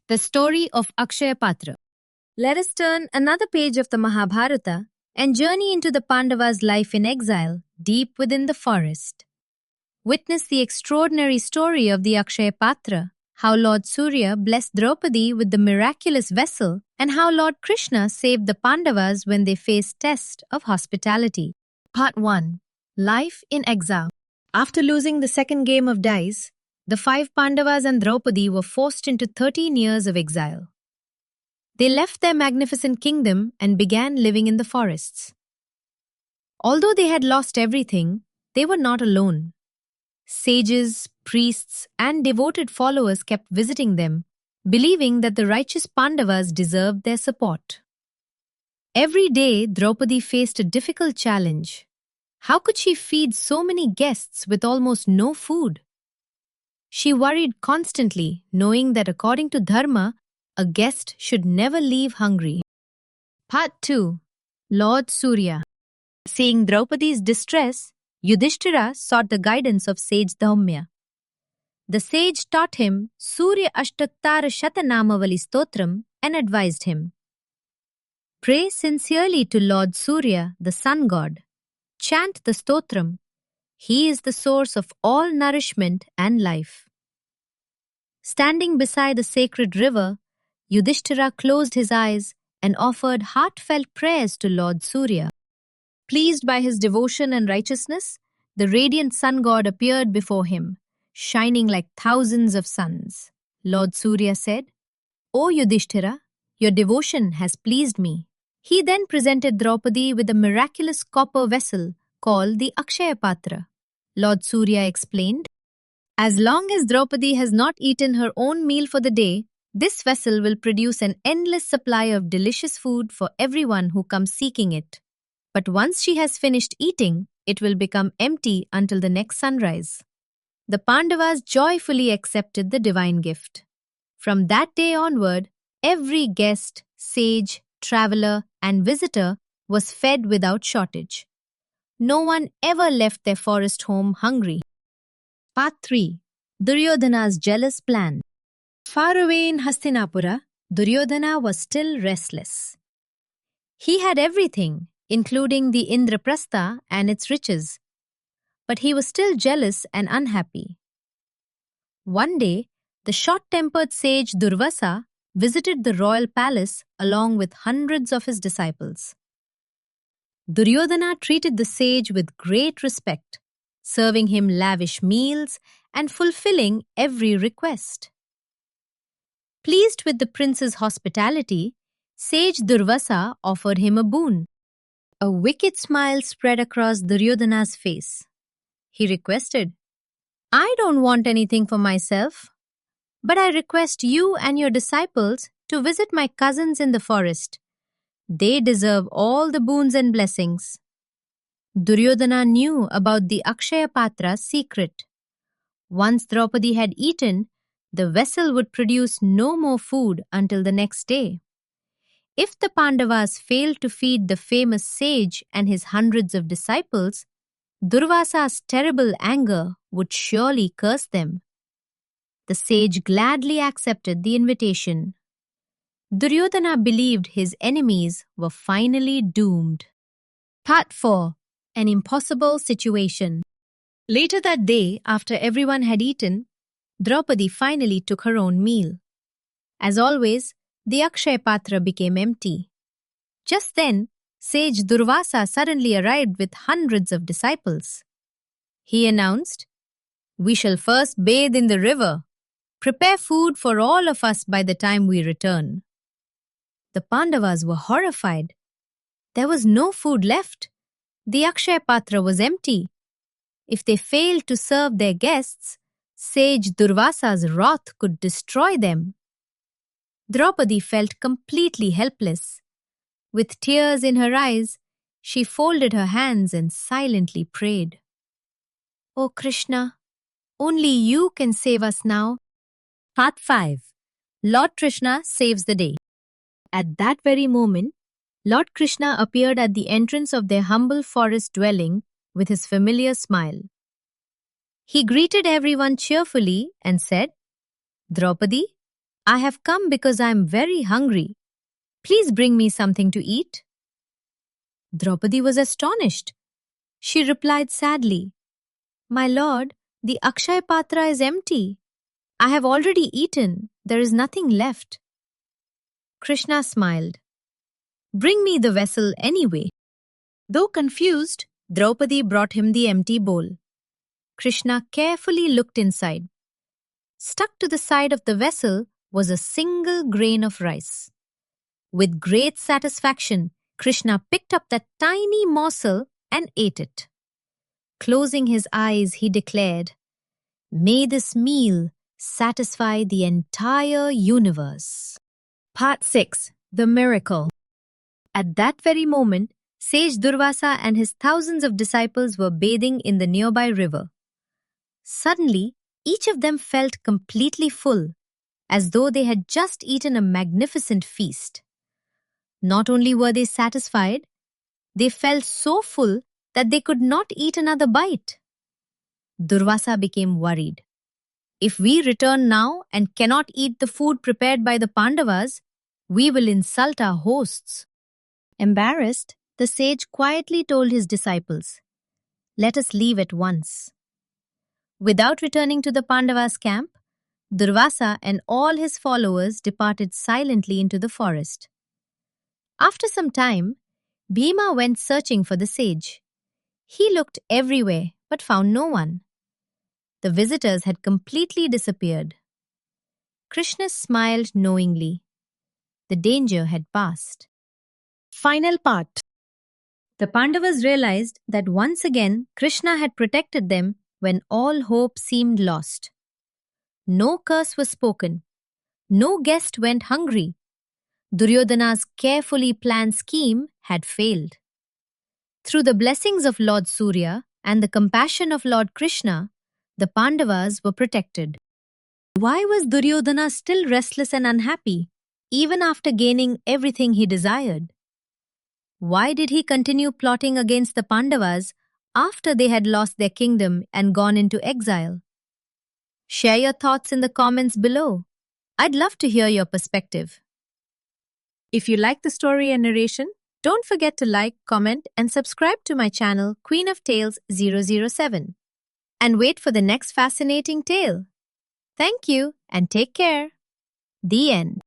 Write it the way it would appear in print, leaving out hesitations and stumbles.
The story of Akshaya Patra. Let us turn another page of the Mahabharata and journey into the Pandavas' life in exile deep within the forest. Witness the extraordinary story of the Akshaya Patra, how Lord Surya blessed Draupadi with the miraculous vessel, and how Lord Krishna saved the Pandavas when they faced test of hospitality. Part 1. Life in Exile. After losing the second game of dice, the 5 Pandavas and Draupadi were forced into 13 years of exile. They left their magnificent kingdom and began living in the forests. Although they had lost everything, they were not alone. Sages, priests, and devoted followers kept visiting them, believing that the righteous Pandavas deserved their support. Every day, Draupadi faced a difficult challenge. How could she feed so many guests with almost no food? She worried constantly, knowing that according to Dharma, a guest should never leave hungry. Part 2. Lord Surya. Seeing Draupadi's distress, Yudhishthira sought the guidance of sage Dhaumya. The sage taught him Surya Ashtattara Shatanamavali Stotram and advised him. Pray sincerely to Lord Surya, the sun god. Chant the stotram. He is the source of all nourishment and life. Standing beside the sacred river, Yudhishthira closed his eyes and offered heartfelt prayers to Lord Surya. Pleased by his devotion and righteousness, the radiant sun god appeared before him, shining like thousands of suns. Lord Surya said, "O Yudhishthira, your devotion has pleased me." He then presented Draupadi with a miraculous copper vessel called the Akshaya Patra. Lord Surya explained, "As long as Draupadi has not eaten her own meal for the day, this vessel will produce an endless supply of delicious food for everyone who comes seeking it. But once she has finished eating, it will become empty until the next sunrise." The Pandavas joyfully accepted the divine gift. From that day onward, every guest, sage, traveler, and visitor was fed without shortage. No one ever left their forest home hungry. Part 3. Duryodhana's jealous plan. Far away in Hastinapura, Duryodhana was still restless. He had everything, including the Indraprastha and its riches, but he was still jealous and unhappy. One day, the short-tempered sage Durvasa visited the royal palace along with hundreds of his disciples. Duryodhana treated the sage with great respect, serving him lavish meals and fulfilling every request. Pleased with the prince's hospitality, sage Durvasa offered him a boon. A wicked smile spread across Duryodhana's face. He requested, "I don't want anything for myself, but I request you and your disciples to visit my cousins in the forest. They deserve all the boons and blessings." Duryodhana knew about the Akshaya Patra's secret. Once Draupadi had eaten, the vessel would produce no more food until the next day. If the Pandavas failed to feed the famous sage and his hundreds of disciples, Durvasa's terrible anger would surely curse them. The sage gladly accepted the invitation. Duryodhana believed his enemies were finally doomed. Part 4. An impossible situation. Later that day, after everyone had eaten, Draupadi finally took her own meal. As always, the Akshaya Patra became empty. Just then, sage Durvasa suddenly arrived with hundreds of disciples. He announced, "We shall first bathe in the river. Prepare food for all of us by the time we return." The Pandavas were horrified. There was no food left. The Akshaya Patra was empty. If they failed to serve their guests, sage Durvasa's wrath could destroy them. Draupadi felt completely helpless. With tears in her eyes, she folded her hands and silently prayed. "O Krishna, only you can save us now." Part 5. Lord Krishna saves the day. At that very moment, Lord Krishna appeared at the entrance of their humble forest dwelling with his familiar smile. He greeted everyone cheerfully and said, "Draupadi, I have come because I am very hungry. Please bring me something to eat. Draupadi was astonished. She replied sadly, My lord, the Akshaya Patra is empty. I have already eaten. There is nothing left. Krishna smiled. Bring me the vessel anyway. Though confused, Draupadi brought him the empty bowl. Krishna carefully looked inside. Stuck to the side of the vessel was a single grain of rice. With great satisfaction, Krishna picked up that tiny morsel and ate it. Closing his eyes, he declared, May this meal satisfy the entire universe. Part 6. The Miracle. At that very moment, sage Durvasa and his thousands of disciples were bathing in the nearby river. Suddenly, each of them felt completely full, as though they had just eaten a magnificent feast. Not only were they satisfied, they felt so full that they could not eat another bite. Durvasa became worried. If we return now and cannot eat the food prepared by the Pandavas, we will insult our hosts. Embarrassed, the sage quietly told his disciples, Let us leave at once. Without returning to the Pandavas' camp, Durvasa and all his followers departed silently into the forest. After some time, Bhima went searching for the sage. He looked everywhere but found no one. The visitors had completely disappeared. Krishna smiled knowingly. The danger had passed. Final part. The Pandavas realized that once again Krishna had protected them when all hope seemed lost. No curse was spoken. No guest went hungry. Duryodhana's carefully planned scheme had failed. Through the blessings of Lord Surya and the compassion of Lord Krishna, the Pandavas were protected. Why was Duryodhana still restless and unhappy, even after gaining everything he desired? Why did he continue plotting against the Pandavas after they had lost their kingdom and gone into exile? Share your thoughts in the comments below. I'd love to hear your perspective. If you like the story and narration, don't forget to like, comment, and subscribe to my channel Queen of Tales 007. And wait for the next fascinating tale. Thank you and take care. The end.